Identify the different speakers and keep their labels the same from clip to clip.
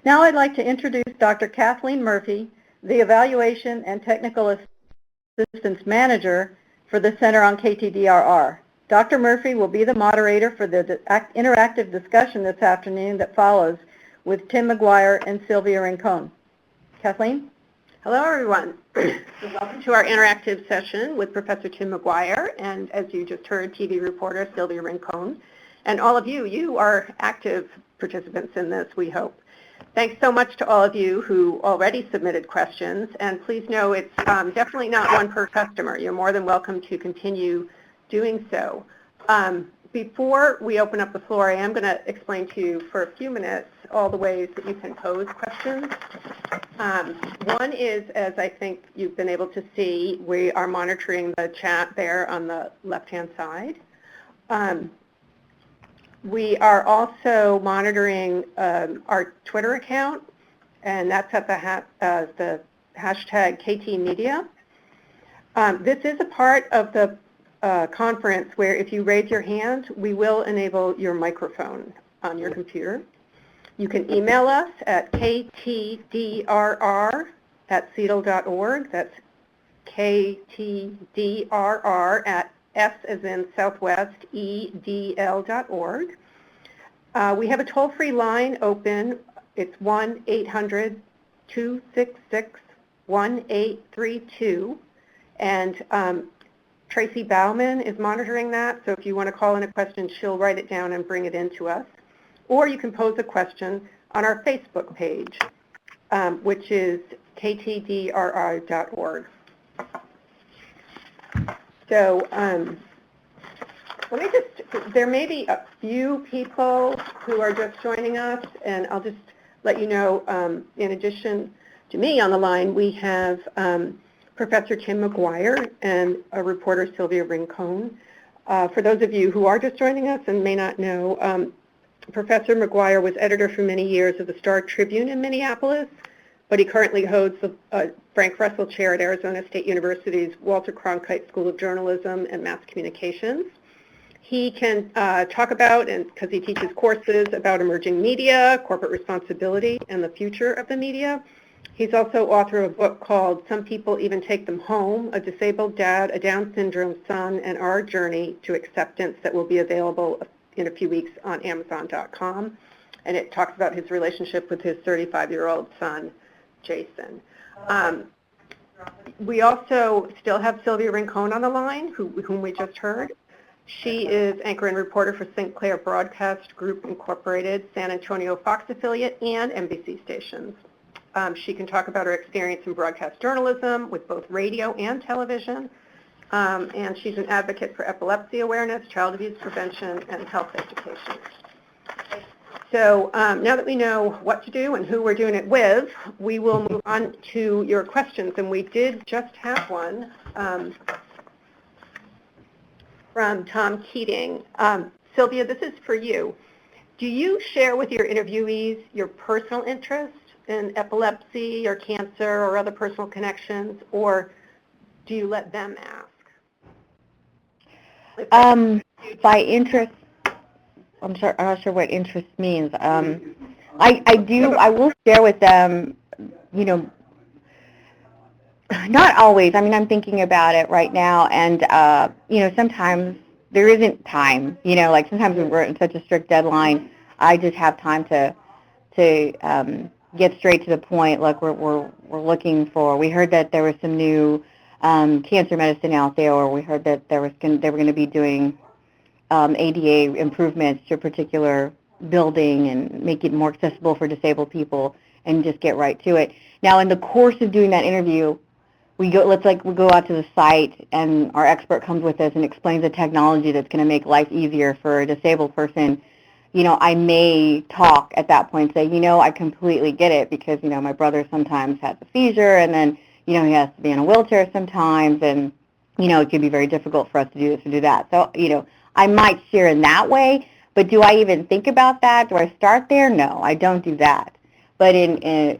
Speaker 1: Now I'd like to introduce Dr. Kathleen Murphy, the Evaluation and Technical Assistance Manager for the Center on KTDRR. Dr. Murphy will be the moderator for the interactive discussion this afternoon that follows with Tim McGuire and Sylvia Rincon. Kathleen?
Speaker 2: Hello, everyone. Welcome to our interactive session with Professor Tim McGuire and, as you just heard, TV reporter Sylvia Rincon. And all of you, you are active participants in this, we hope. Thanks so much to all of you who already submitted questions. And please know it's definitely not one per customer. You're more than welcome to continue doing so. Before we open up the floor, I am going to explain to you for a few minutes all the ways that you can pose questions. One is, as I think you've been able to see, we are monitoring the chat there on the left-hand side. We are also monitoring our Twitter account, and that's at the hashtag KTMedia. This is a part of the conference where if you raise your hand, we will enable your microphone on your computer. You can email us at ktdrr@cetl.org. That's ktdrr@s as in Southwest, edl.org. We have a toll-free line open. It's 1-800-266-1832. And Tracy Bauman is monitoring that, so if you want to call in a question, she'll write it down and bring it in to us. Or you can pose a question on our Facebook page, which is ktdrr.org. So there may be a few people who are just joining us, and I'll just let you know, in addition to me on the line, we have Professor Tim McGuire and a reporter, Sylvia Rincon. For those of you who are just joining us and may not know, Professor McGuire was editor for many years of the Star Tribune in Minneapolis, but he currently holds the Frank Russell Chair at Arizona State University's Walter Cronkite School of Journalism and Mass Communications. He can talk about, and because he teaches courses about emerging media, corporate responsibility, and the future of the media. He's also author of a book called Some People Even Take Them Home, A Disabled Dad, a Down Syndrome Son, and Our Journey to Acceptance, that will be available in a few weeks on Amazon.com. And it talks about his relationship with his 35-year-old son, Jason. We also still have Sylvia Rincon on the line, whom we just heard. She is anchor and reporter for Sinclair Broadcast Group Incorporated, San Antonio Fox affiliate, and NBC stations. She can talk about her experience in broadcast journalism with both radio and television, and she's an advocate for epilepsy awareness, child abuse prevention, and health education. So now that we know what to do and who we're doing it with, we will move on to your questions, and we did just have one from Tom Keating. Sylvia, this is for you. Do you share with your interviewees your personal interest in epilepsy or cancer or other personal connections, or do you let them ask?
Speaker 3: By interest, I'm not sure what interest means. I will share with them, you know, not always. I mean, I'm thinking about it right now, and, you know, sometimes there isn't time, you know, like sometimes when we're in such a strict deadline, I just have time to get straight to the point. Like we're looking for, we heard that there was some new cancer medicine out there, or we heard that they were going to be doing ADA improvements to a particular building and make it more accessible for disabled people, and just get right to it. Now, in the course of doing that interview, we go out to the site, and our expert comes with us and explains the technology that's going to make life easier for a disabled person. You know, I may talk at that point and say, you know, I completely get it, because, you know, my brother sometimes has a seizure, and then, you know, he has to be in a wheelchair sometimes, and, you know, it can be very difficult for us to do this or do that. So, you know, I might share in that way, but do I even think about that? Do I start there? No, I don't do that. But if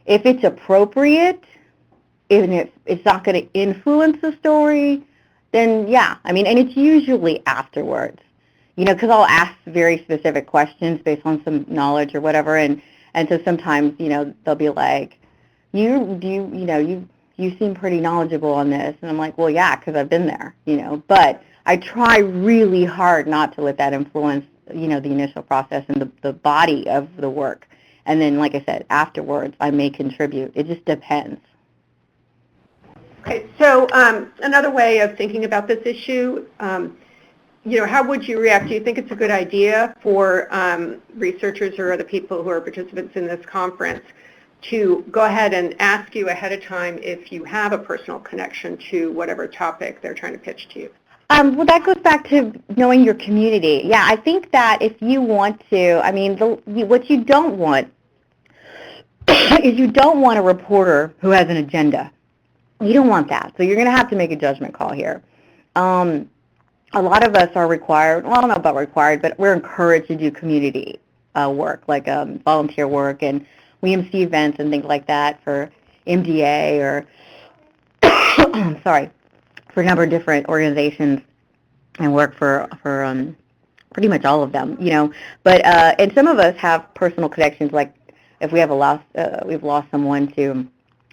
Speaker 3: it's appropriate, even if it's not going to influence the story, then yeah. I mean, and it's usually afterwards, you know, because I'll ask very specific questions based on some knowledge or whatever, and And so sometimes, they'll be like, you seem pretty knowledgeable on this. And I'm like, well, yeah, because I've been there, But I try really hard not to let that influence, the initial process and the body of the work. And then, like I said, afterwards, I may contribute. It just depends.
Speaker 2: Okay, so another way of thinking about this issue, how would you react? Do you think it's a good idea for researchers or other people who are participants in this conference to go ahead and ask you ahead of time if you have a personal connection to whatever topic they're trying to pitch to you?
Speaker 3: Well, that goes back to knowing your community. Yeah, I think that if you want to, what you don't want is you don't want a reporter who has an agenda. You don't want that. So you're going to have to make a judgment call here. A lot of us are required, well, I don't know about required, but we're encouraged to do community work, like volunteer work, and we MC events and things like that for MDA or, for a number of different organizations, and work for pretty much all of them, But and some of us have personal connections, like if we have we've lost someone to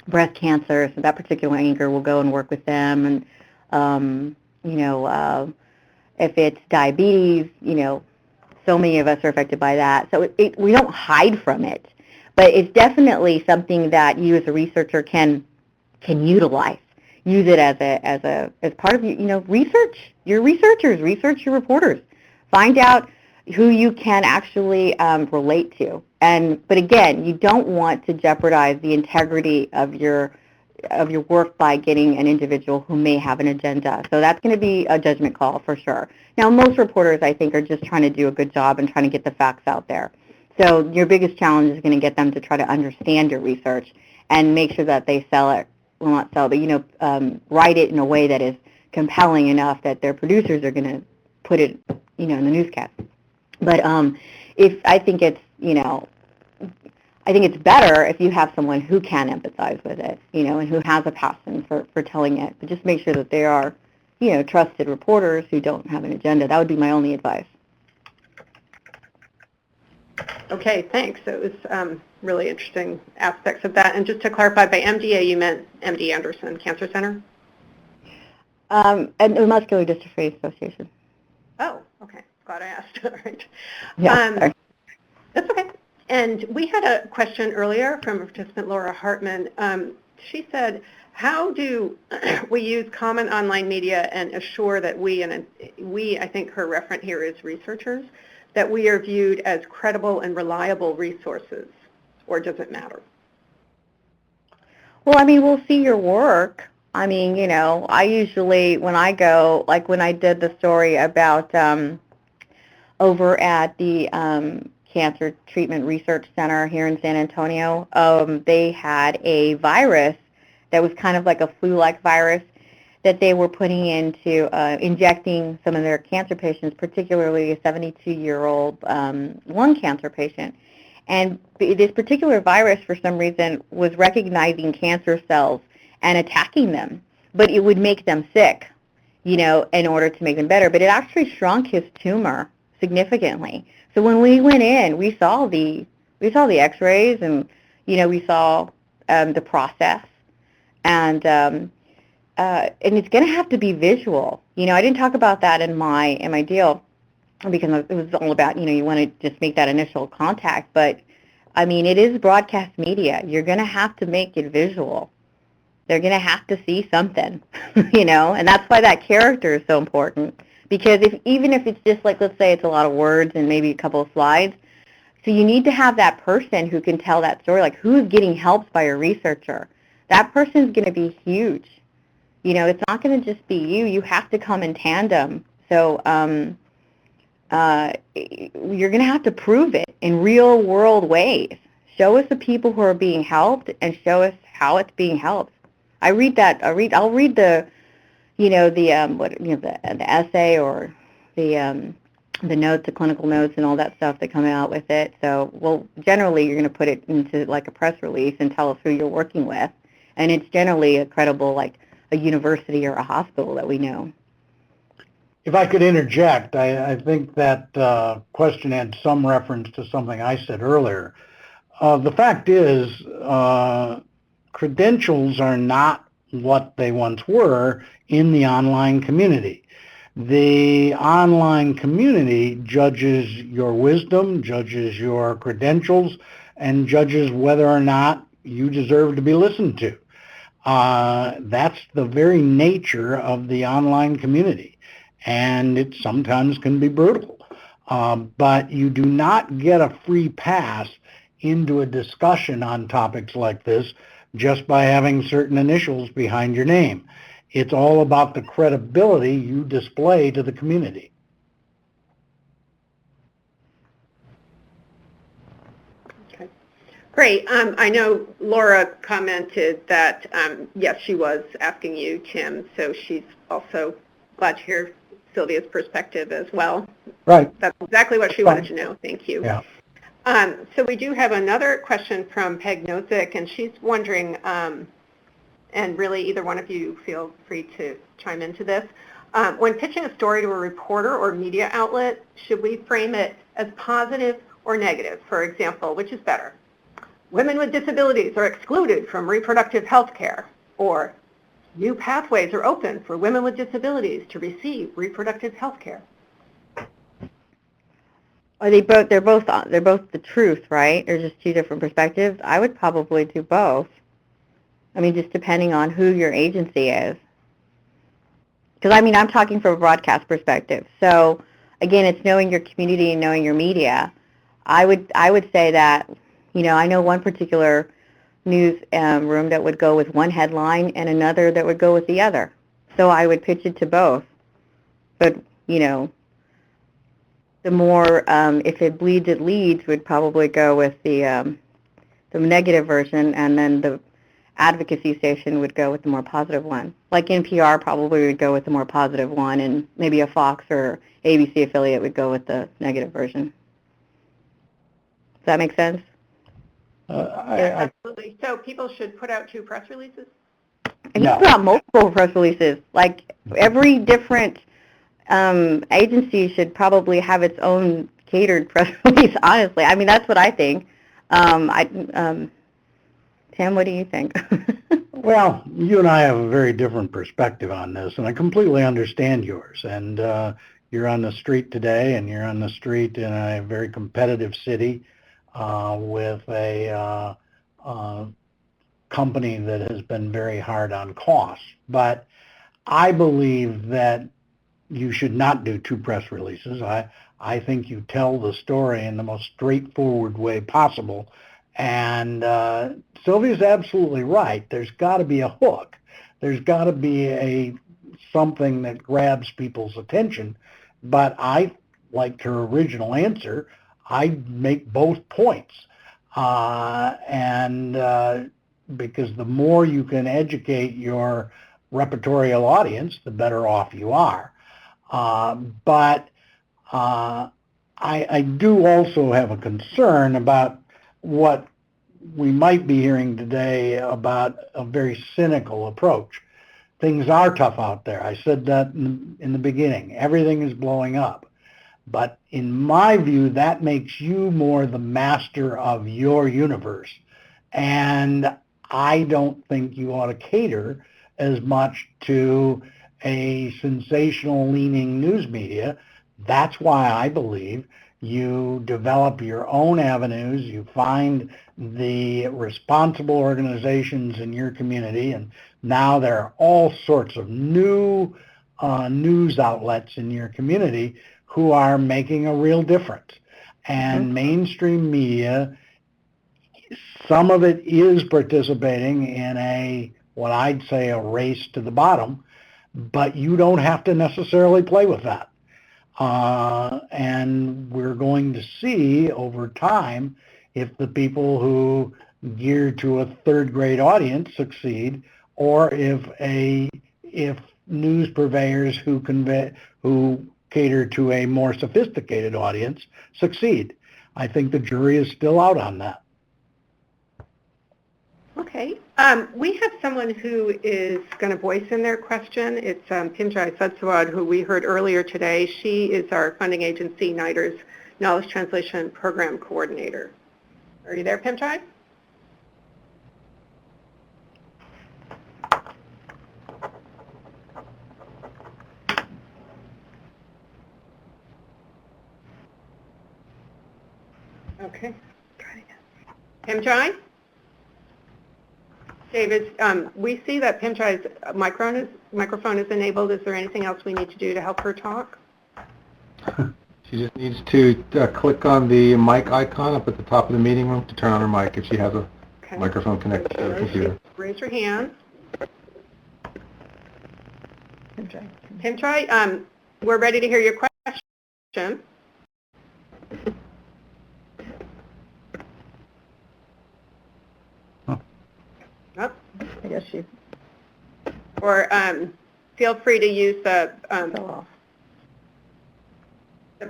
Speaker 3: breast cancer, so that particular anchor will go and work with them, and if it's diabetes, so many of us are affected by that. So we don't hide from it, but it's definitely something that you as a researcher can utilize. Use it as part of research. Your researchers, research your reporters. Find out who you can actually relate to. But again, you don't want to jeopardize the integrity of your work by getting an individual who may have an agenda. So that's going to be a judgment call for sure. Now, most reporters, I think, are just trying to do a good job and trying to get the facts out there. So your biggest challenge is going to get them to try to understand your research and make sure that they sell it, well, not sell, but, write it in a way that is compelling enough that their producers are going to put it, in the newscast. But I think it's better if you have someone who can empathize with it, and who has a passion for telling it. But just make sure that they are, trusted reporters who don't have an agenda. That would be my only advice.
Speaker 2: Okay, thanks. It was really interesting aspects of that. And just to clarify, by MDA, you meant MD Anderson Cancer Center?
Speaker 3: And the Muscular Dystrophy Association.
Speaker 2: Oh, okay. Glad I asked. All right.
Speaker 3: Yeah, sorry.
Speaker 2: That's okay. And we had a question earlier from a participant, Laura Hartman. She said, how do we use common online media and assure that we, I think her referent here is researchers, that we are viewed as credible and reliable resources, or does it matter?
Speaker 3: Well, we'll see your work. I usually, when I go, like when I did the story about over at the Cancer Treatment Research Center here in San Antonio, they had a virus that was kind of like a flu-like virus that they were putting into injecting some of their cancer patients, particularly a 72-year-old lung cancer patient. And this particular virus, for some reason, was recognizing cancer cells and attacking them, but it would make them sick, in order to make them better. But it actually shrunk his tumor significantly. So when we went in, we saw the X-rays, and we saw the process, and it's going to have to be visual. I didn't talk about that in my deal because it was all about you want to just make that initial contact. But it is broadcast media. You're going to have to make it visual. They're going to have to see something, and that's why that character is so important. Because even if it's just like, let's say it's a lot of words and maybe a couple of slides, so you need to have that person who can tell that story, like who's getting helped by a researcher. That person's going to be huge. It's not going to just be you. You have to come in tandem. So you're going to have to prove it in real world ways. Show us the people who are being helped and show us how it's being helped. I'll read the the essay or the notes, the clinical notes, and all that stuff that come out with it. So, generally you're going to put it into like a press release and tell us who you're working with, and it's generally a credible, like a university or a hospital that we know.
Speaker 4: If I could interject, I think that question had some reference to something I said earlier. The fact is, credentials are not what they once were in the online community. The online community judges your wisdom, judges your credentials, and judges whether or not you deserve to be listened to. That's the very nature of the online community, and it sometimes can be brutal. But you do not get a free pass into a discussion on topics like this just by having certain initials behind your name. It's all about the credibility you display to the community.
Speaker 2: Okay, great. I know Laura commented that, yes, she was asking you, Tim, so she's also glad to hear Sylvia's perspective as well.
Speaker 4: Right.
Speaker 2: That's exactly what she wanted to know. Thank you.
Speaker 4: Yeah.
Speaker 2: So we do have another question from Peg Nozick, and she's wondering, and really either one of you feel free to chime into this, when pitching a story to a reporter or media outlet, should we frame it as positive or negative? For example, which is better? Women with disabilities are excluded from reproductive health care, or new pathways are open for women with disabilities to receive reproductive health care.
Speaker 3: Are they both? They're both the truth, right? They're just two different perspectives. I would probably do both. I mean, just depending on who your agency is. Because I mean, I'm talking from a broadcast perspective. So again, it's knowing your community and knowing your media. I would say that, I know one particular news room that would go with one headline and another that would go with the other. So I would pitch it to both. But the more, if it bleeds, it leads, would probably go with the negative version, and then the advocacy station would go with the more positive one. Like NPR probably would go with the more positive one, and maybe a Fox or ABC affiliate would go with the negative version. Does that make sense?
Speaker 2: Yeah, absolutely. So people should put out 2 press releases?
Speaker 3: And you can put out multiple press releases. Like every different agency should probably have its own catered press release, honestly. I mean, that's what I think. Tim, what do you think?
Speaker 4: Well, you and I have a very different perspective on this, and I completely understand yours. And you're on the street today, and you're on the street in a very competitive city with a company that has been very hard on costs. But I believe that you should not do 2 press releases. I think you tell the story in the most straightforward way possible. And Sylvia's absolutely right. There's got to be a hook. There's got to be something that grabs people's attention. But I liked her original answer. I'd make both points. Because the more you can educate your repertorial audience, the better off you are. But I do also have a concern about what we might be hearing today about a very cynical approach. Things are tough out there. I said that in the beginning. Everything is blowing up. But in my view, that makes you more the master of your universe. And I don't think you ought to cater as much to a sensational-leaning news media. That's why I believe you develop your own avenues, you find the responsible organizations in your community, and now there are all sorts of new news outlets in your community who are making a real difference. And mainstream media, some of it is participating in what I'd say a race to the bottom, but you don't have to necessarily play with that. And we're going to see over time if the people who gear to a third-grade audience succeed, or if news purveyors who cater to a more sophisticated audience succeed. I think the jury is still out on that.
Speaker 2: Okay. We have someone who is going to voice in their question. It's Pinjai Sudsawad, who we heard earlier today. She is our funding agency, NIDER's Knowledge Translation Program Coordinator. Are you there, Pimchai? Okay. Pimchai? David, we see that Pimchai's microphone is enabled. Is there anything else we need to do to help her talk?
Speaker 5: She just needs to click on the mic icon up at the top of the meeting room to turn on her mic if she has a microphone connected to her computer.
Speaker 2: Raise your hand. Pimchai, we're ready to hear your question. Oh,
Speaker 1: I guess she
Speaker 2: or feel free to use the
Speaker 1: fell off.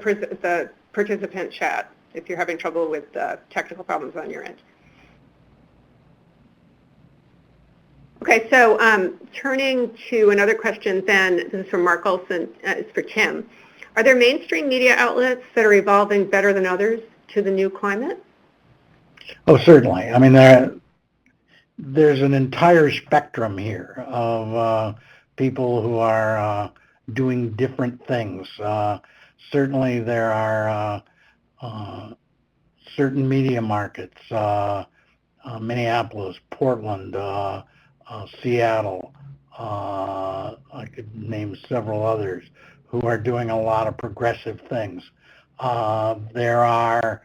Speaker 2: the participant chat if you're having trouble with technical problems on your end. Okay, so turning to another question then, this is from Mark Olson, it's for Tim. Are there mainstream media outlets that are evolving better than others to the new climate?
Speaker 4: Oh, certainly. I mean, there's an entire spectrum here of people who are doing different things. Certainly there are certain media markets, Minneapolis, Portland, Seattle, I could name several others, who are doing a lot of progressive things. There are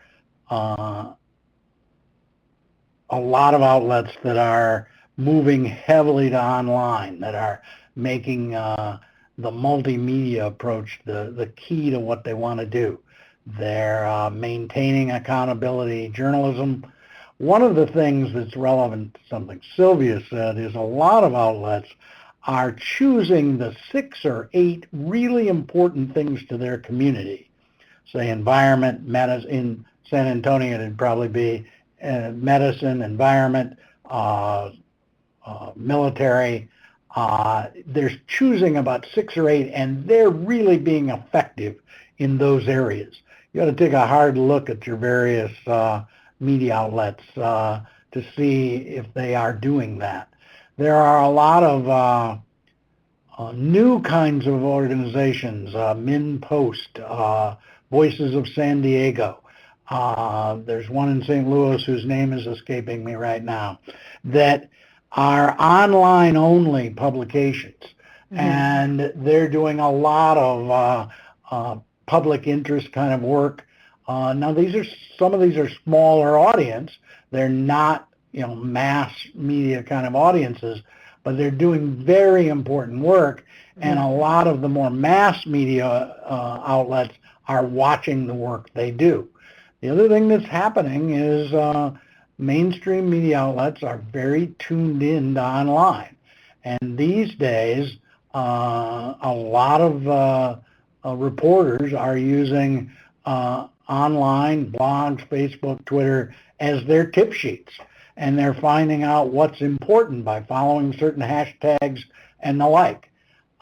Speaker 4: a lot of outlets that are moving heavily to online, that are making the multimedia approach the key to what they want to do. They're maintaining accountability journalism. One of the things that's relevant to something Sylvia said is a lot of outlets are choosing the 6 or 8 really important things to their community. Say environment, in San Antonio it'd probably be medicine, environment, military. They're choosing about 6 or 8, and they're really being effective in those areas. You got to take a hard look at your various media outlets to see if they are doing that. There are a lot of new kinds of organizations, MinPost, Voices of San Diego. There's one in St. Louis whose name is escaping me right now, that are online-only publications, and they're doing a lot of public interest kind of work. Now, some of these are smaller audience. They're not, mass media kind of audiences, but they're doing very important work, and a lot of the more mass media outlets are watching the work they do. The other thing that's happening is mainstream media outlets are very tuned in to online. And these days, a lot of reporters are using online, blogs, Facebook, Twitter, as their tip sheets. And they're finding out what's important by following certain hashtags and the like.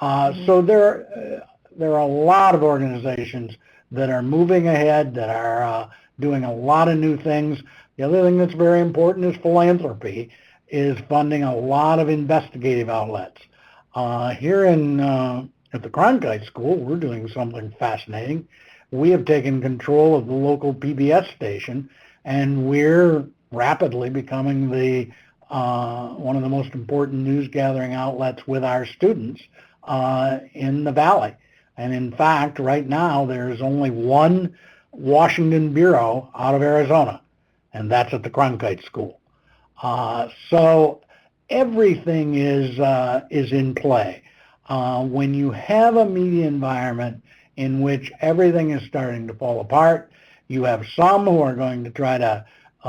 Speaker 4: So there are a lot of organizations that are moving ahead, that are doing a lot of new things. The other thing that's very important is philanthropy, is funding a lot of investigative outlets. Here at the Cronkite School, we're doing something fascinating. We have taken control of the local PBS station, and we're rapidly becoming the one of the most important news gathering outlets with our students in the Valley. And in fact, right now, there's only one Washington bureau out of Arizona, and that's at the Cronkite School. So everything is in play. When you have a media environment in which everything is starting to fall apart, you have some who are going to try to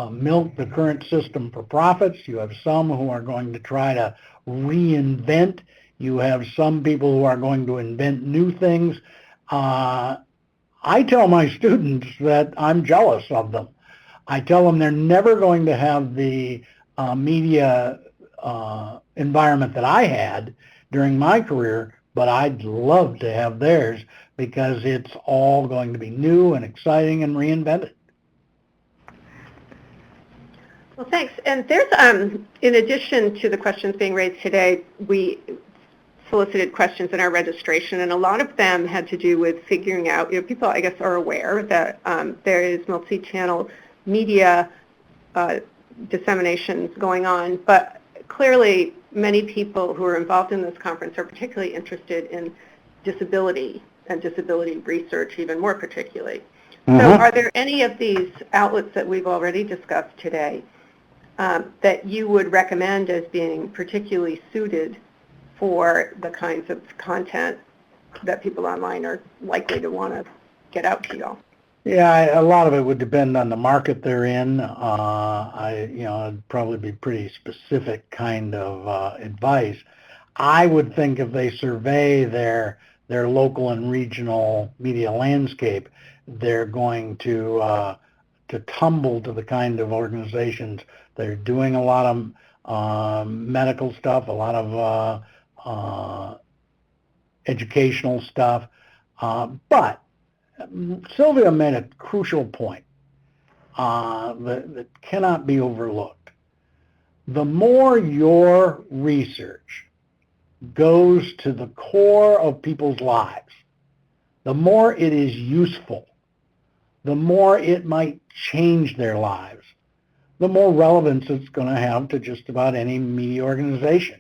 Speaker 4: milk the current system for profits. You have some who are going to try to reinvent. You have some people who are going to invent new things. I tell my students that I'm jealous of them. I tell them they're never going to have the media environment that I had during my career, but I'd love to have theirs because it's all going to be new and exciting and reinvented.
Speaker 2: Well, thanks. And there's, in addition to the questions being raised today, we solicited questions in our registration, and a lot of them had to do with figuring out, people, I guess, are aware that there is multi-channel media dissemination going on, but clearly many people who are involved in this conference are particularly interested in disability and disability research, even more particularly.
Speaker 4: Mm-hmm.
Speaker 2: So are there any of these outlets that we've already discussed today that you would recommend as being particularly suited for the kinds of content that people online are likely to want to get out to y'all?
Speaker 4: Yeah, a lot of it would depend on the market they're in. It'd probably be pretty specific kind of advice. I would think if they survey their local and regional media landscape, they're going to tumble to the kind of organizations that are doing a lot of medical stuff, a lot of educational stuff, but Sylvia made a crucial point that cannot be overlooked. The more your research goes to the core of people's lives, the more it is useful, the more it might change their lives, the more relevance it's going to have to just about any media organization.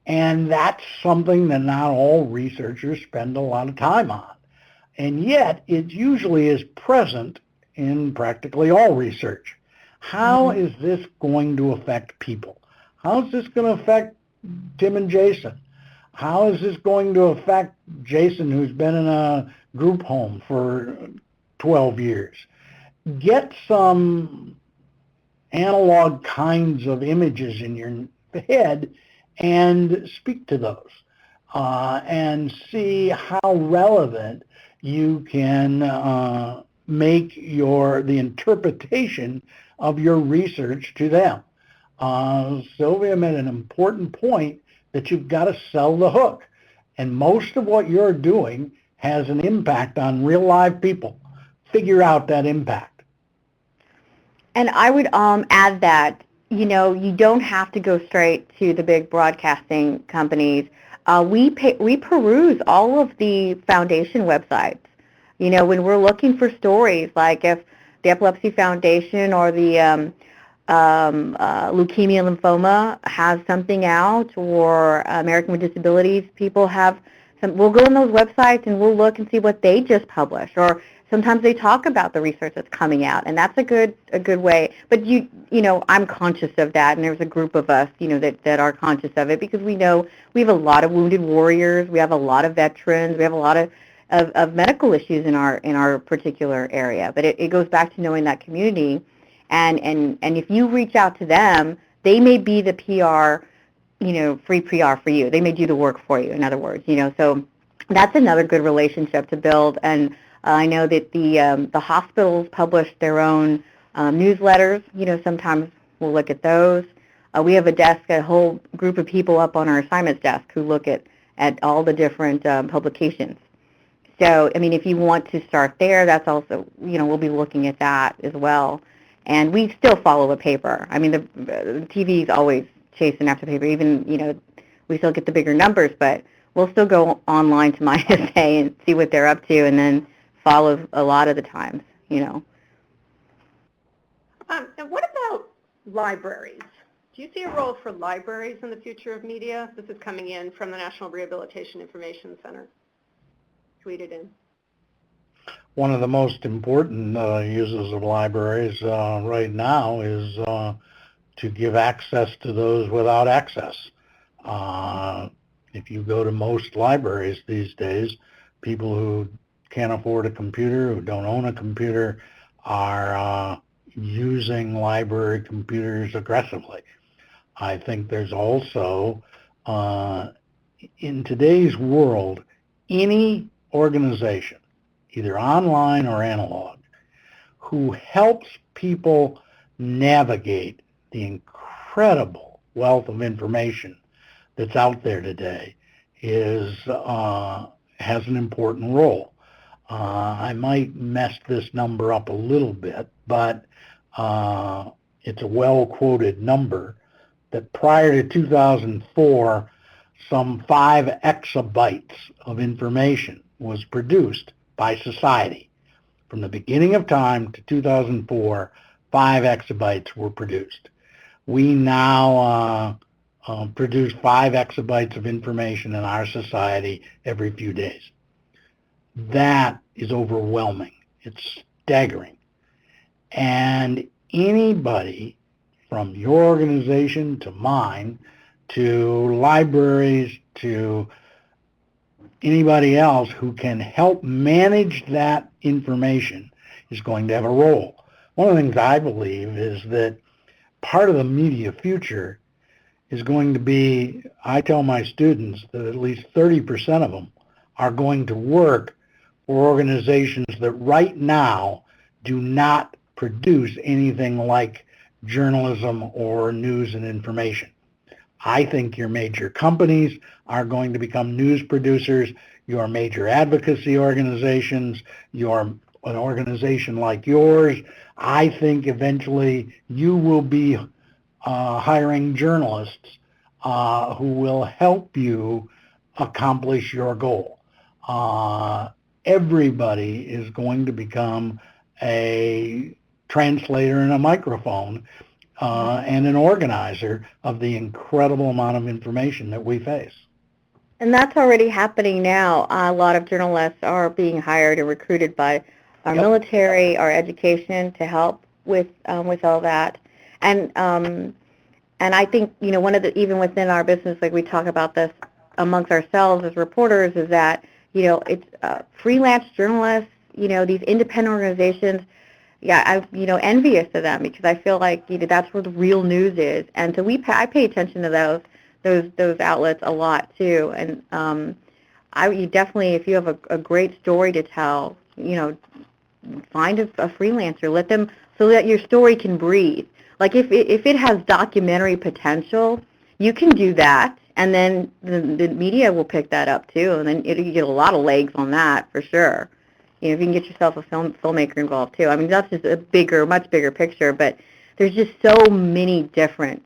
Speaker 4: And that's something that not all researchers spend a lot of time on. And yet, it usually is present in practically all research. How is this going to affect people? How is this going to affect Tim and Jason? How is this going to affect Jason, who's been in a group home for 12 years? Get some analog kinds of images in your head and speak to those and see how relevant you can make the interpretation of your research to them. Sylvia made an important point that you've got to sell the hook. And most of what you're doing has an impact on real live people. Figure out that impact.
Speaker 3: And I would add that, you don't have to go straight to the big broadcasting companies. We peruse all of the foundation websites. When we're looking for stories, like if the Epilepsy Foundation or the Leukemia Lymphoma has something out, or American with Disabilities people have some, we'll go on those websites and we'll look and see what they just published, or sometimes they talk about the research that's coming out, and that's a good way. But I'm conscious of that, and there's a group of us, that are conscious of it, because we know we have a lot of wounded warriors, we have a lot of veterans, we have a lot of medical issues in our particular area. But it goes back to knowing that community, and if you reach out to them, they may be the PR, free PR for you. They may do the work for you, in other words, so that's another good relationship to build. And I know that the hospitals publish their own newsletters. Sometimes we'll look at those. We have a whole group of people up on our assignments desk who look at all the different publications. So, if you want to start there, that's also, we'll be looking at that as well. And we still follow a paper. The TV is always chasing after paper. Even, we still get the bigger numbers, but we'll still go online to MySA and see what they're up to, and then follow a lot of the times,
Speaker 2: And what about libraries? Do you see a role for libraries in the future of media? This is coming in from the National Rehabilitation Information Center, tweeted in.
Speaker 4: One of the most important uses of libraries right now is to give access to those without access. If you go to most libraries these days, people who can't afford a computer, who don't own a computer, are using library computers aggressively. I think there's also, in today's world, any organization, either online or analog, who helps people navigate the incredible wealth of information that's out there today has an important role. I might mess this number up a little bit, but it's a well-quoted number, that prior to 2004, some 5 exabytes of information was produced by society. From the beginning of time to 2004, 5 exabytes were produced. We now produce 5 exabytes of information in our society every few days. That is overwhelming. It's staggering. And anybody from your organization to mine, to libraries, to anybody else who can help manage that information is going to have a role. One of the things I believe is that part of the media future is going to be, I tell my students that at least 30% of them are going to work for organizations that right now do not produce anything like journalism or news and information. I think your major companies are going to become news producers, your major advocacy organizations, an organization like yours. I think eventually you will be hiring journalists who will help you accomplish your goal. Everybody is going to become a translator and a microphone and an organizer of the incredible amount of information that we face.
Speaker 3: And that's already happening now. A lot of journalists are being hired and recruited by our military, our education to help with all that. And I think, you know, one of the, even within our business, like we talk about this amongst ourselves as reporters, is that, you know, it's freelance journalists, you know, these independent organizations. Yeah, I'm, you know, envious of them because I feel like, you know, that's where the real news is. And so I pay attention to those outlets a lot too. And you definitely, if you have a great story to tell, you know, find a freelancer, so that your story can breathe. Like if it has documentary potential, you can do that, and then the media will pick that up too, and then you get a lot of legs on that for sure. You know, if you can get yourself a filmmaker involved too. I mean, that's just a much bigger picture, but there's just so many different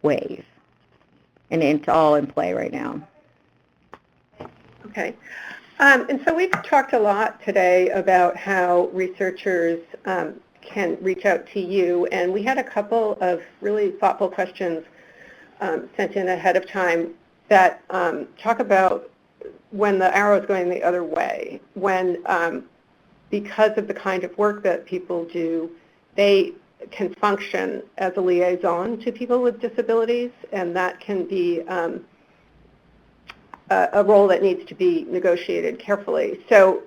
Speaker 3: ways, and it's all in play right now.
Speaker 2: Okay. And so we've talked a lot today about how researchers can reach out to you, and we had a couple of really thoughtful questions sent in ahead of time that talk about when the arrow is going the other way, when because of the kind of work that people do, they can function as a liaison to people with disabilities, and that can be a role that needs to be negotiated carefully. So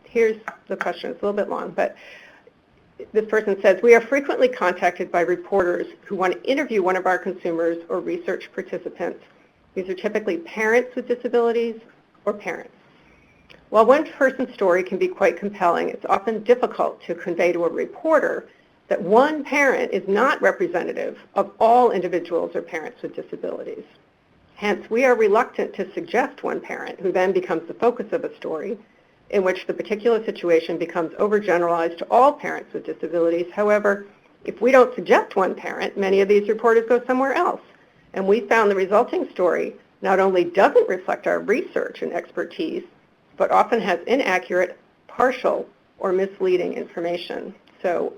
Speaker 2: here's the question. It's a little bit long, but this person says, we are frequently contacted by reporters who want to interview one of our consumers or research participants. These are typically parents with disabilities or parents. While one person's story can be quite compelling, it's often difficult to convey to a reporter that one parent is not representative of all individuals or parents with disabilities. Hence, we are reluctant to suggest one parent who then becomes the focus of a story in which the particular situation becomes overgeneralized to all parents with disabilities. However, if we don't suggest one parent, many of these reporters go somewhere else. And we found the resulting story not only doesn't reflect our research and expertise, but often has inaccurate, partial, or misleading information. So,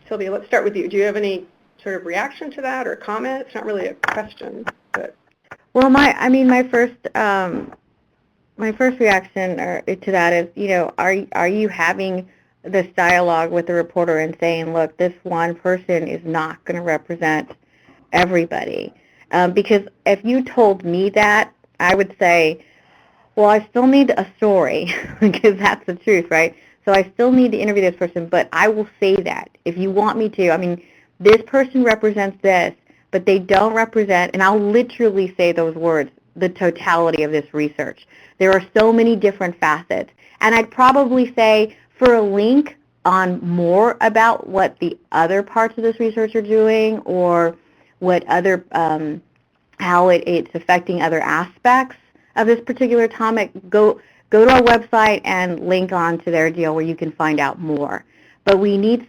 Speaker 2: Sylvia, let's start with you. Do you have any sort of reaction to that or comment? It's not really a question, but.
Speaker 3: Well, my first reaction to that is, you know, are you having this dialogue with the reporter and saying, look, this one person is not going to represent everybody? Because if you told me that, I would say, well, I still need a story, because that's the truth, right? So I still need to interview this person, but I will say that if you want me to. I mean, this person represents this, but they don't represent, and I'll literally say those words, the totality of this research. There are so many different facets. And I'd probably say for a link on more about what the other parts of this research are doing, or what other, how it's affecting other aspects of this particular topic, go to our website and link on to their deal where you can find out more. but we need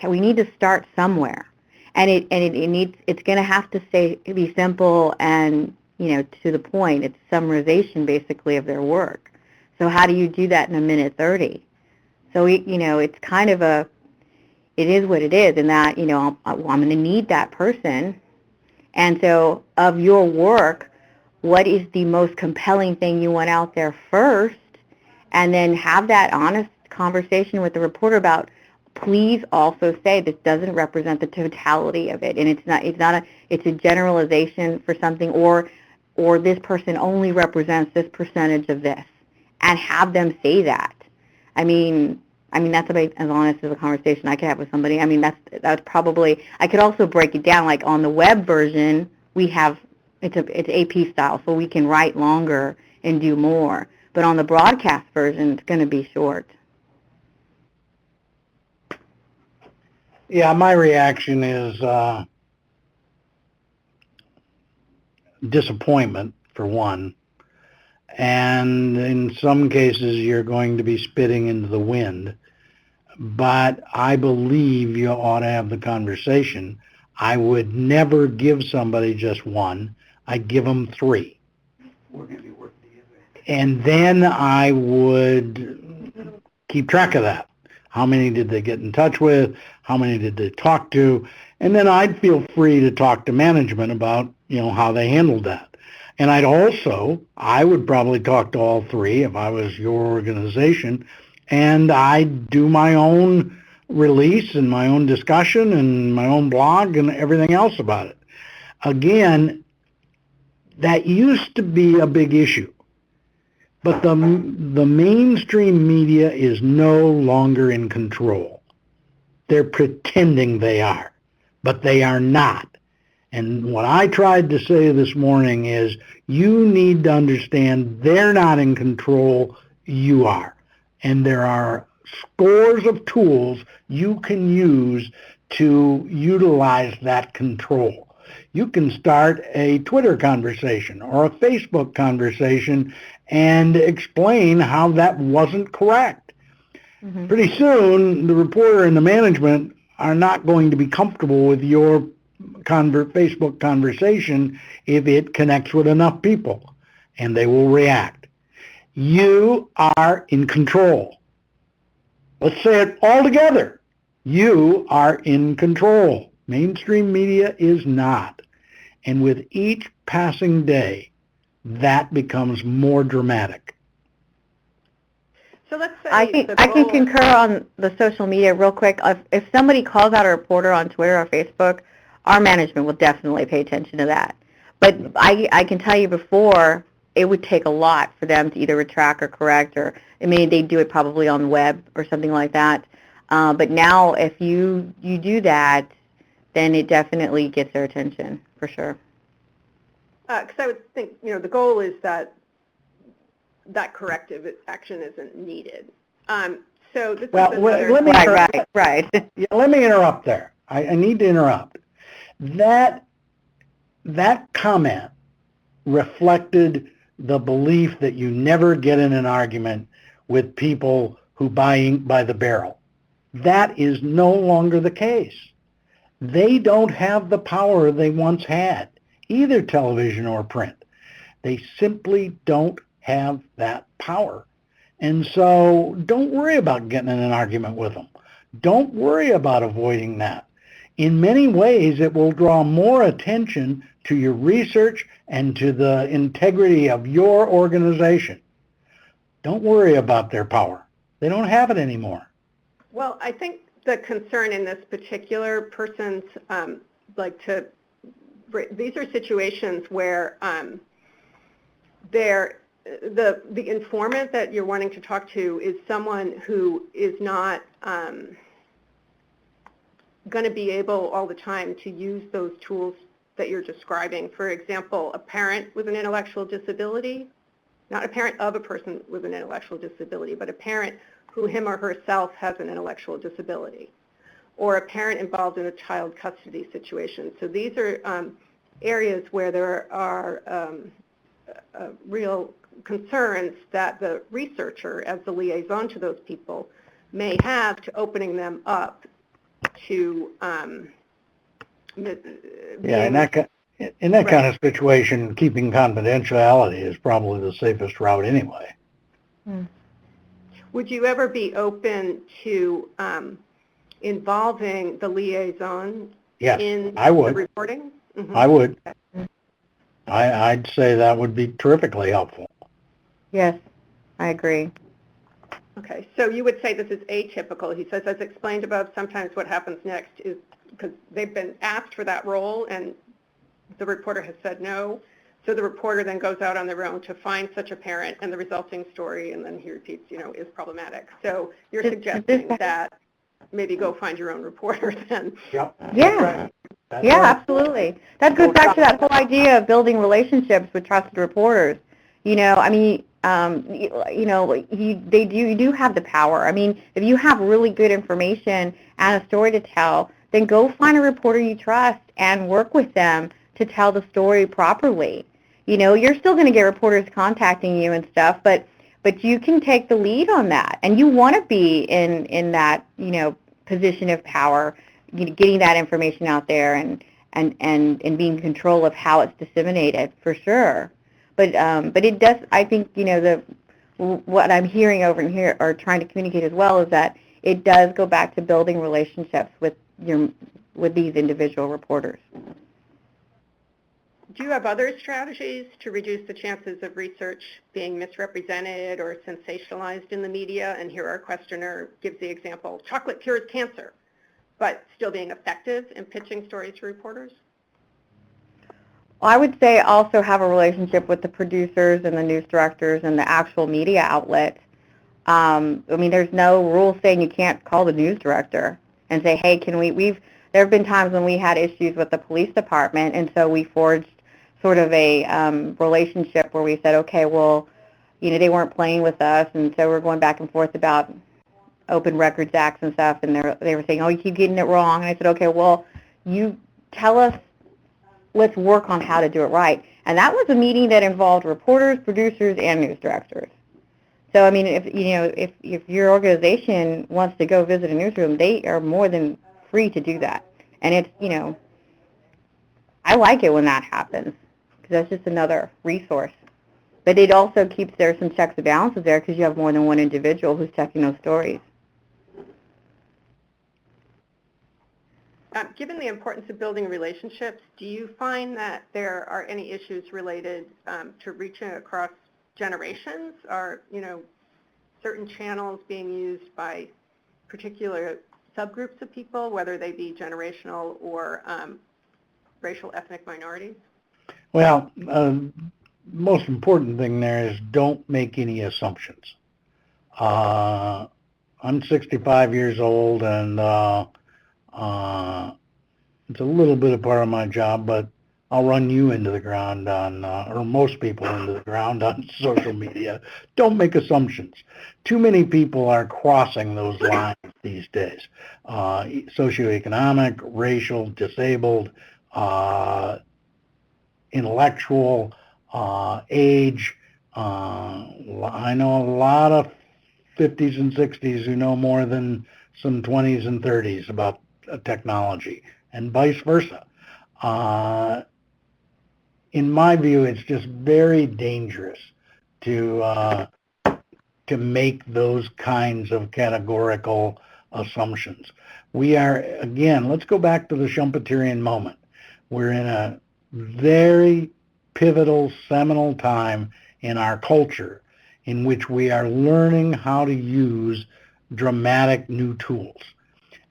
Speaker 3: we need to start somewhere. And it's going to have to be simple and, to the point. It's summarization, basically, of their work. So how do you do that in a minute 30? So, it's kind of it is what it is, in that, I'm going to need that person. And so of your work, what is the most compelling thing you want out there first? And then have that honest conversation with the reporter about, please also say this doesn't represent the totality of it, and it's a generalization for something, or this person only represents this percentage of this, and have them say that. I mean that's about as honest as a conversation I could have with somebody. I mean that's probably, I could also break it down, like on the web version we have, it's AP style, so we can write longer and do more, but on the broadcast version it's going to be short.
Speaker 4: Yeah, my reaction is disappointment, for one. And in some cases, you're going to be spitting into the wind. But I believe you ought to have the conversation. I would never give somebody just one. I'd give them 3. We're going to be working together. And then I would keep track of that. How many did they get in touch with? How many did they talk to? And then I'd feel free to talk to management about, how they handled that. And I would probably talk to all 3 if I was your organization, and I'd do my own release and my own discussion and my own blog and everything else about it. Again, that used to be a big issue. But the mainstream media is no longer in control. They're pretending they are, but they are not. And what I tried to say this morning is, you need to understand they're not in control, you are. And there are scores of tools you can use to utilize that control. You can start a Twitter conversation or a Facebook conversation and explain how that wasn't correct. Mm-hmm. Pretty soon, the reporter and the management are not going to be comfortable with your Facebook conversation if it connects with enough people, and they will react. You are in control. Let's say it all together. You are in control. Mainstream media is not. And with each passing day, that becomes more dramatic.
Speaker 2: So let's say
Speaker 3: I can concur on the social media real quick. If somebody calls out a reporter on Twitter or Facebook, our management will definitely pay attention to that. But I can tell you before, it would take a lot for them to either retract or correct, or they'd do it probably on the web or something like that. But now, if you do that, then it definitely gets their attention, for sure.
Speaker 2: Because I would think, the goal is that corrective action isn't needed. So this is another...
Speaker 3: Right.
Speaker 4: Yeah, let me interrupt there. I need to interrupt. That comment reflected the belief that you never get in an argument with people who buy by the barrel. That is no longer the case. They don't have the power they once had, either television or print. They simply don't have that power. And so don't worry about getting in an argument with them. Don't worry about avoiding that. In many ways, it will draw more attention to your research and to the integrity of your organization. Don't worry about their power. They don't have it anymore.
Speaker 2: Well, I think the concern in this particular person's, these are situations where the informant that you're wanting to talk to is someone who is not going to be able all the time to use those tools that you're describing. For example, a parent with an intellectual disability, not a parent of a person with an intellectual disability, but a parent who him or herself has an intellectual disability, or a parent involved in a child custody situation. So these are areas where there are real concerns that the researcher, as the liaison to those people, may have to opening them up to
Speaker 4: Yeah, in that kind of situation, keeping confidentiality is probably the safest route anyway.
Speaker 2: Would you ever be open to involving the liaison in
Speaker 4: I would.
Speaker 2: the reporting? Mm-hmm.
Speaker 4: I would. I'd say that would be terrifically helpful.
Speaker 3: Yes, I agree.
Speaker 2: Okay, so you would say this is atypical. He says, as explained above, sometimes what happens next is because they've been asked for that role and the reporter has said no, so the reporter then goes out on their own to find such a parent, and the resulting story, and then he repeats, is problematic. So you're suggesting that maybe go find your own reporter then.
Speaker 4: Yep.
Speaker 3: Yeah.
Speaker 4: That's
Speaker 3: Yeah,
Speaker 4: right.
Speaker 3: absolutely. That goes back to that whole idea of building relationships with trusted reporters. You do have the power. I mean, if you have really good information and a story to tell, then go find a reporter you trust and work with them to tell the story properly. You're still going to get reporters contacting you and stuff, but you can take the lead on that, and you want to be in that position of power, getting that information out there and being in control of how it's disseminated for sure. But it does. I think what I'm hearing over here or trying to communicate as well is that it does go back to building relationships with these individual reporters.
Speaker 2: Do you have other strategies to reduce the chances of research being misrepresented or sensationalized in the media? And here our questioner gives the example, chocolate cures cancer, but still being effective in pitching stories to reporters?
Speaker 3: Well, I would say also have a relationship with the producers and the news directors and the actual media outlets. There's no rule saying you can't call the news director and say, hey, there have been times when we had issues with the police department, and so we forged sort of a relationship where we said, okay, well, they weren't playing with us, and so we're going back and forth about open records acts and stuff, and they were saying, oh, you keep getting it wrong. And I said, okay, well, you tell us, let's work on how to do it right. And that was a meeting that involved reporters, producers, and news directors. So, if your organization wants to go visit a newsroom, they are more than free to do that. And it's, I like it when that happens, because that's just another resource. But it also keeps there some checks and balances there, because you have more than one individual who's checking those stories.
Speaker 2: Given the importance of building relationships, do you find that there are any issues related to reaching across generations? Are, certain channels being used by particular subgroups of people, whether they be generational or racial ethnic minorities?
Speaker 4: Well, most important thing there is don't make any assumptions. I'm 65 years old, and it's a little bit of part of my job, but I'll run you into the ground or most people into the ground on social media. Don't make assumptions. Too many people are crossing those lines these days. Socioeconomic, racial, disabled, intellectual, age. I know a lot of 50s and 60s who know more than some 20s and 30s about technology, and vice versa. In my view, it's just very dangerous to make those kinds of categorical assumptions. We are, again, let's go back to the Schumpeterian moment. We're in a very pivotal, seminal time in our culture in which we are learning how to use dramatic new tools.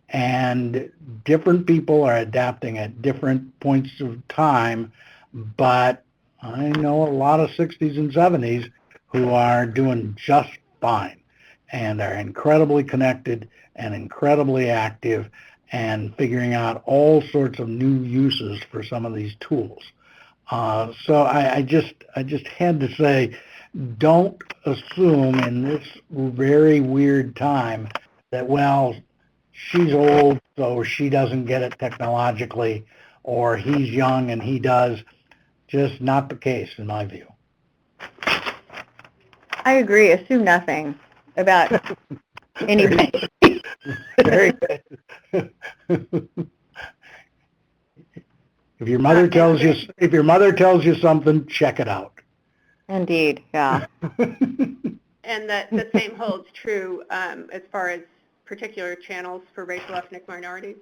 Speaker 4: And different people are adapting at different points of time, but I know a lot of 60s and 70s who are doing just fine and are incredibly connected and incredibly active and figuring out all sorts of new uses for some of these tools. So I just had to say, don't assume in this very weird time that, well, she's old, so she doesn't get it technologically, or he's young and he does. Just not the case, in my view.
Speaker 3: I agree. Assume nothing about Anyway.
Speaker 4: Very good. If your mother tells you something, check it out.
Speaker 3: Indeed, yeah.
Speaker 2: And the same holds true as far as particular channels for racial ethnic minorities?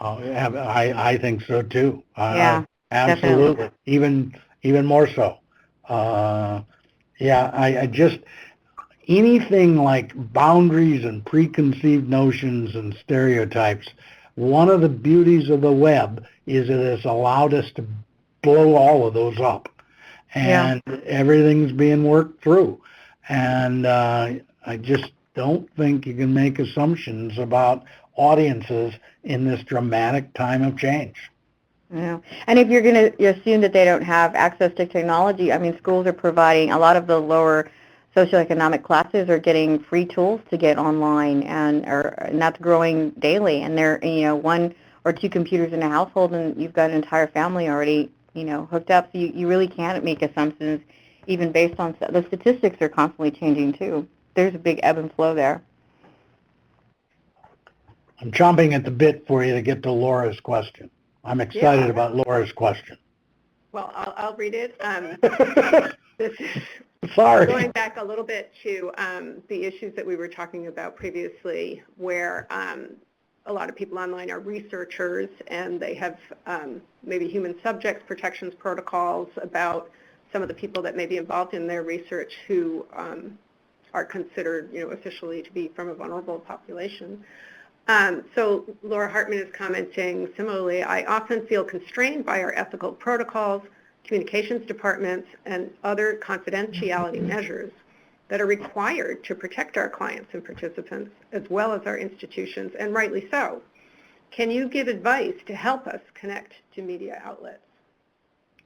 Speaker 4: Yeah, I think so too.
Speaker 3: Yeah,
Speaker 4: absolutely. Even more so. Yeah, I just, anything like boundaries and preconceived notions and stereotypes, one of the beauties of the web is it has allowed us to blow all of those up. And everything's being worked through. And I just don't think you can make assumptions about audiences in this dramatic time of change.
Speaker 3: Yeah. And if you're going to assume that they don't have access to technology, I mean, schools are providing, a lot of the lower socioeconomic classes are getting free tools to get online, and that's growing daily. And they're, one or two computers in a household, and you've got an entire family already, hooked up. So you really can't make assumptions, even based on the statistics are constantly changing too. There's a big ebb and flow there.
Speaker 4: I'm chomping at the bit for you to get to Laura's question. I'm excited about Laura's question.
Speaker 2: Well, I'll read it. This is
Speaker 4: Sorry.
Speaker 2: going back a little bit to the issues that we were talking about previously, where a lot of people online are researchers and they have maybe human subjects protections protocols about some of the people that may be involved in their research who are considered, officially to be from a vulnerable population. So Laura Hartman is commenting, similarly, I often feel constrained by our ethical protocols, communications departments, and other confidentiality measures that are required to protect our clients and participants, as well as our institutions, and rightly so. Can you give advice to help us connect to media outlets?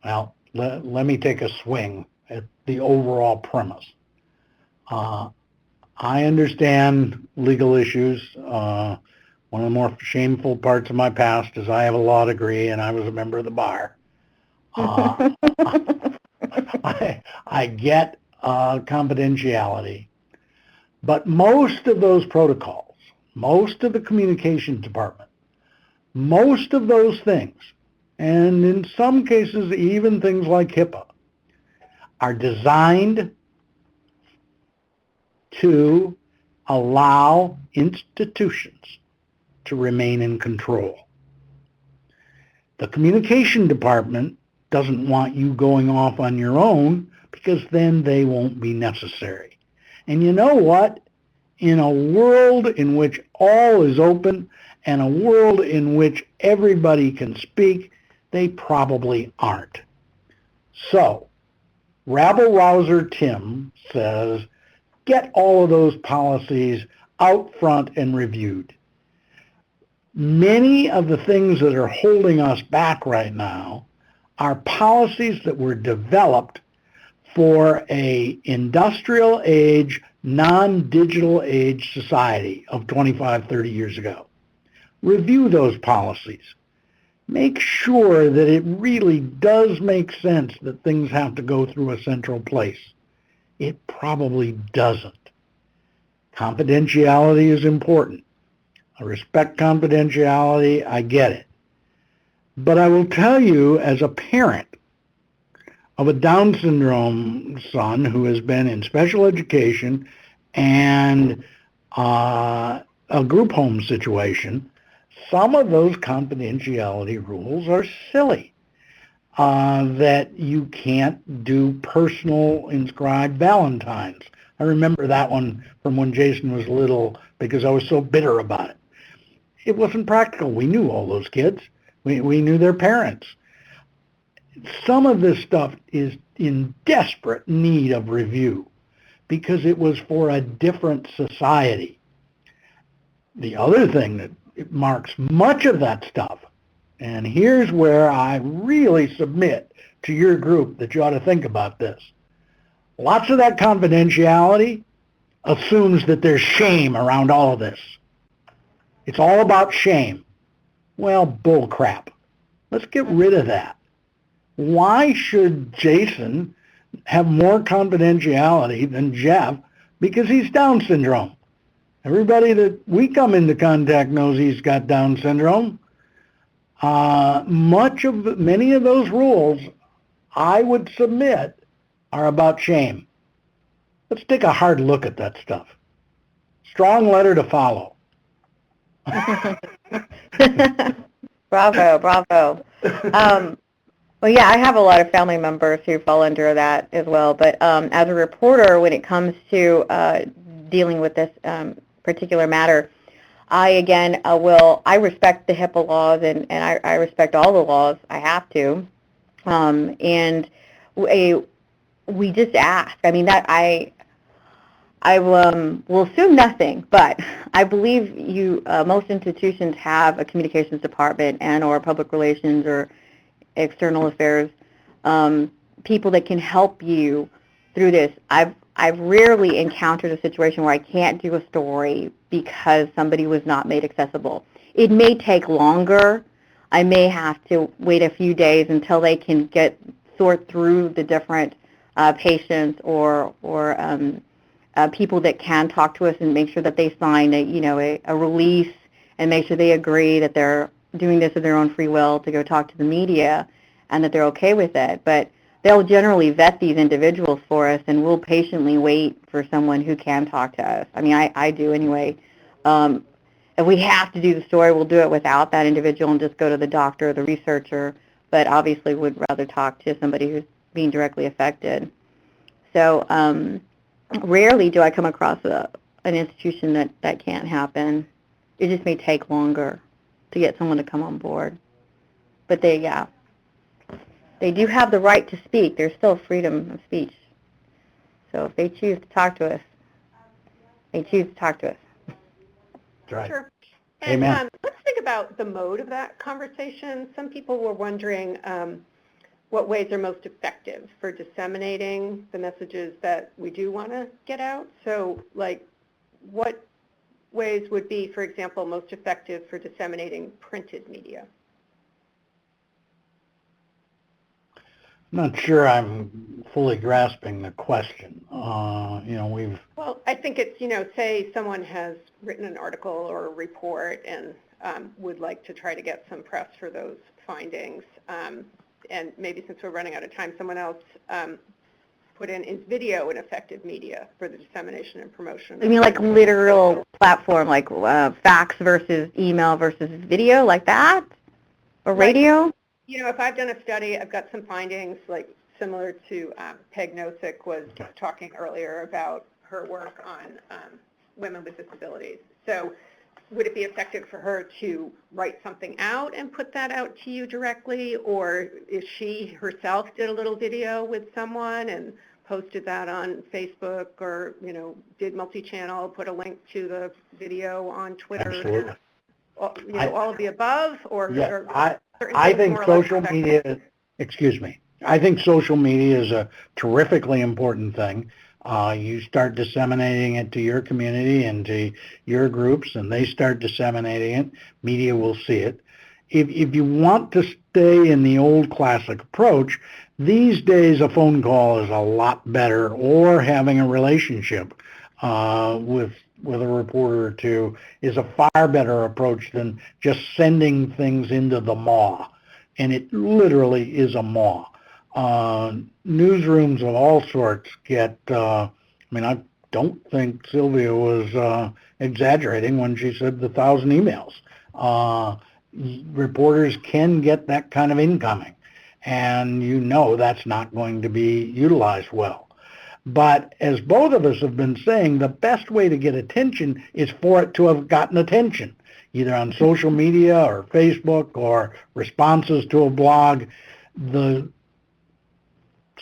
Speaker 4: Well, let me take a swing at the overall premise. I understand legal issues. One of the more shameful parts of my past is I have a law degree and I was a member of the bar. I get confidentiality, but most of those protocols, most of the communications department, most of those things, and in some cases even things like HIPAA, are designed to allow institutions to remain in control. The communication department doesn't want you going off on your own because then they won't be necessary. And you know what? In a world in which all is open and a world in which everybody can speak, they probably aren't. So, rabble-rouser Tim says, get all of those policies out front and reviewed. Many of the things that are holding us back right now are policies that were developed for a industrial age, non-digital age society of 25, 30 years ago. Review those policies. Make sure that it really does make sense that things have to go through a central place. It probably doesn't. Confidentiality is important. I respect confidentiality. I get it. But I will tell you, as a parent of a Down syndrome son who has been in special education and a group home situation, some of those confidentiality rules are silly. That you can't do personal inscribed valentines. I remember that one from when Jason was little because I was so bitter about it. It wasn't practical. We knew all those kids. We knew their parents. Some of this stuff is in desperate need of review because it was for a different society. The other thing that marks much of that stuff, and here's where I really submit to your group that you ought to think about this. Lots of that confidentiality assumes that there's shame around all of this. It's all about shame. Well, bull crap. Let's get rid of that. Why should Jason have more confidentiality than Jeff because he's Down syndrome. Everybody that we come into contact knows he's got Down syndrome. Many of those rules, I would submit, are about shame. Let's take a hard look at that stuff. Strong letter to follow.
Speaker 3: Bravo, bravo. Well, yeah, I have a lot of family members who fall under that as well. But as a reporter, when it comes to dealing with this particular matter, I respect the HIPAA laws, and I respect all the laws. I have to. And we just ask. I mean, that I will assume nothing, but I believe most institutions have a communications department or public relations or external affairs people that can help you through this. I've rarely encountered a situation where I can't do a story because somebody was not made accessible. It may take longer. I may have to wait a few days until they can sort through the different patients or people that can talk to us and make sure that they sign a release and make sure they agree that they're doing this of their own free will to go talk to the media and that they're okay with it. But they'll generally vet these individuals for us, and we'll patiently wait for someone who can talk to us. I mean, I do anyway. If we have to do the story, we'll do it without that individual and just go to the doctor or the researcher, but obviously would rather talk to somebody who's being directly affected. So rarely do I come across an institution that can't happen. It just may take longer to get someone to come on board. But they do have the right to speak. There's still freedom of speech. So if they choose to talk to us, they choose to talk to us.
Speaker 4: That's right.
Speaker 2: Sure. And
Speaker 4: Amen.
Speaker 2: Let's think about the mode of that conversation. Some people were wondering what ways are most effective for disseminating the messages that we do want to get out. So, like, what ways would be, for example, most effective for disseminating printed media?
Speaker 4: I'm not sure I'm fully grasping the question.
Speaker 2: Well, I think it's, say someone has written an article or a report and would like to try to get some press for those findings. And maybe since we're running out of time, someone else put in, is video an effective media for the dissemination and promotion?
Speaker 3: You mean like literal platform, like fax versus email versus video, like that? Or radio?
Speaker 2: If I've done a study, I've got some findings, like similar to Peg Nosek was talking earlier about her work on women with disabilities. So would it be effective for her to write something out and put that out to you directly, or if she herself did a little video with someone and posted that on Facebook, or did multi-channel, put a link to the video on Twitter?
Speaker 4: Absolutely.
Speaker 2: All of the above, or
Speaker 4: I think social media. Excuse me. I think social media is a terrifically important thing. You start disseminating it to your community and to your groups, and they start disseminating it. Media will see it. If you want to stay in the old classic approach, these days a phone call is a lot better, or having a relationship with a reporter or two is a far better approach than just sending things into the maw. And it literally is a maw. Newsrooms of all sorts get, I don't think Sylvia was exaggerating when she said the 1,000 emails. Reporters can get that kind of incoming, and that's not going to be utilized well. But as both of us have been saying, the best way to get attention is for it to have gotten attention, either on social media or Facebook or responses to a blog. The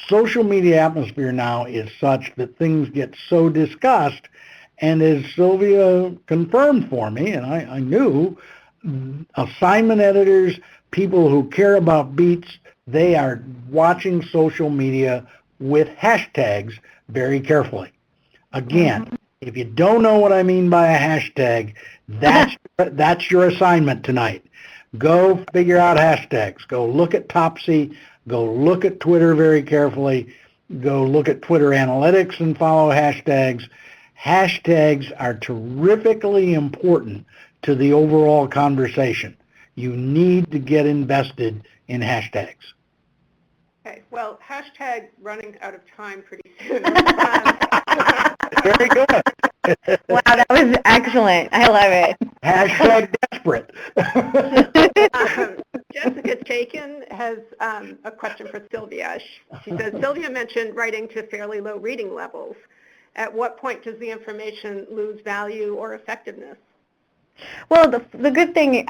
Speaker 4: social media atmosphere now is such that things get so discussed, and as Sylvia confirmed for me, and I knew, assignment editors, people who care about beats, they are watching social media with hashtags very carefully. Again, if you don't know what I mean by a hashtag, that's your assignment tonight. Go figure out hashtags. Go look at Topsy. Go look at Twitter very carefully. Go look at Twitter analytics and follow hashtags. Hashtags are terrifically important to the overall conversation. You need to get invested in hashtags.
Speaker 2: Okay, well, hashtag running out of time pretty soon.
Speaker 4: Very good.
Speaker 3: Wow, that was excellent. I love it.
Speaker 4: Hashtag desperate.
Speaker 2: Jessica Chaikin has a question for Sylvia. She says, Sylvia mentioned writing to fairly low reading levels. At what point does the information lose value or effectiveness?
Speaker 3: Well, the good thing,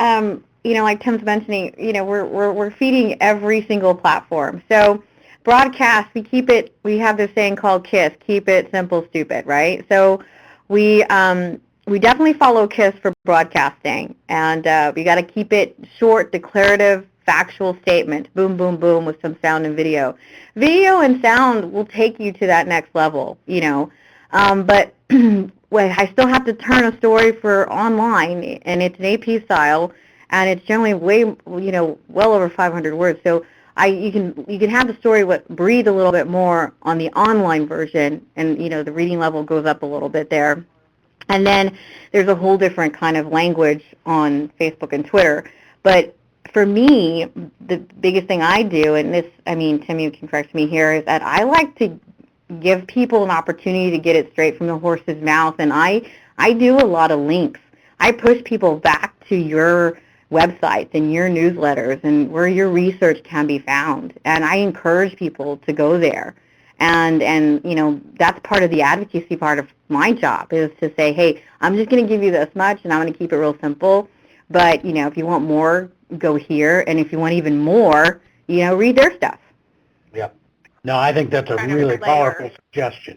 Speaker 3: like Tim's mentioning, we're feeding every single platform. So broadcast, we have this saying called KISS, keep it simple, stupid, right? So we definitely follow KISS for broadcasting, and we got to keep it short, declarative, factual statement, boom, boom, boom, with some sound and video. Video and sound will take you to that next level, but I still have to turn a story for online, and it's an AP style, and it's generally well over 500 words. So you can have the story breathe a little bit more on the online version, and the reading level goes up a little bit there. And then there's a whole different kind of language on Facebook and Twitter. But for me, the biggest thing I do, and Tim, you can correct me here, is that I like to give people an opportunity to get it straight from the horse's mouth, and I do a lot of links. I push people back to your websites and your newsletters and where your research can be found, and I encourage people to go there. And that's part of the advocacy part of my job, is to say, hey, I'm just going to give you this much, and I'm going to keep it real simple, but if you want more, go here, and if you want even more, read their stuff.
Speaker 4: Yep. No, I think that's a really powerful suggestion,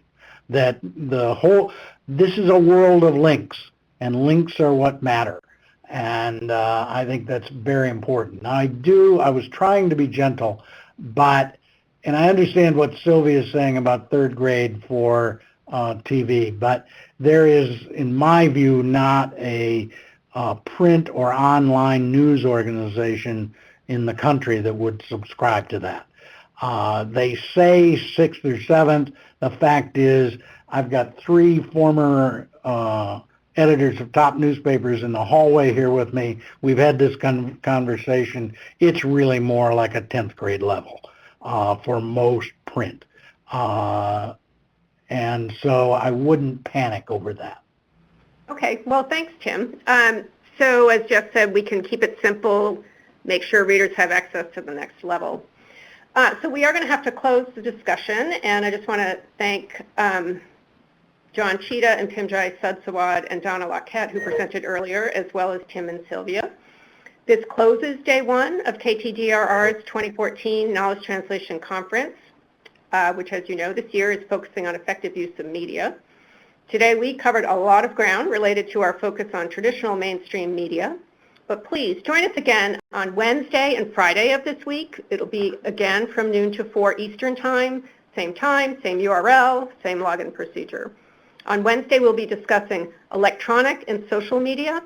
Speaker 4: that this is a world of links, and links are what matter. And I think that's very important. Now, I was trying to be gentle, and I understand what Sylvia is saying about third grade for TV, but there is, in my view, not a print or online news organization in the country that would subscribe to that. They say 6th or 7th. The fact is, I've got 3 former editors of top newspapers in the hallway here with me. We've had this conversation. It's really more like a 10th grade level for most print. And so I wouldn't panic over that.
Speaker 2: Okay, well, thanks, Tim. So as Jeff said, we can keep it simple, make sure readers have access to the next level. So we are going to have to close the discussion, and I just want to thank John Cheetah and Pimjai Sudsawad and Donna Lockett, who presented earlier, as well as Tim and Sylvia. This closes day 1 of KTDRR's 2014 Knowledge Translation Conference, which, as you know, this year is focusing on effective use of media. Today we covered a lot of ground related to our focus on traditional mainstream media. But please join us again on Wednesday and Friday of this week. It'll be again from noon to 4 Eastern time, same URL, same login procedure. On Wednesday, we'll be discussing electronic and social media,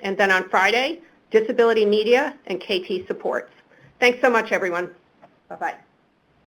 Speaker 2: and then on Friday, disability media and KT supports. Thanks so much, everyone. Bye-bye.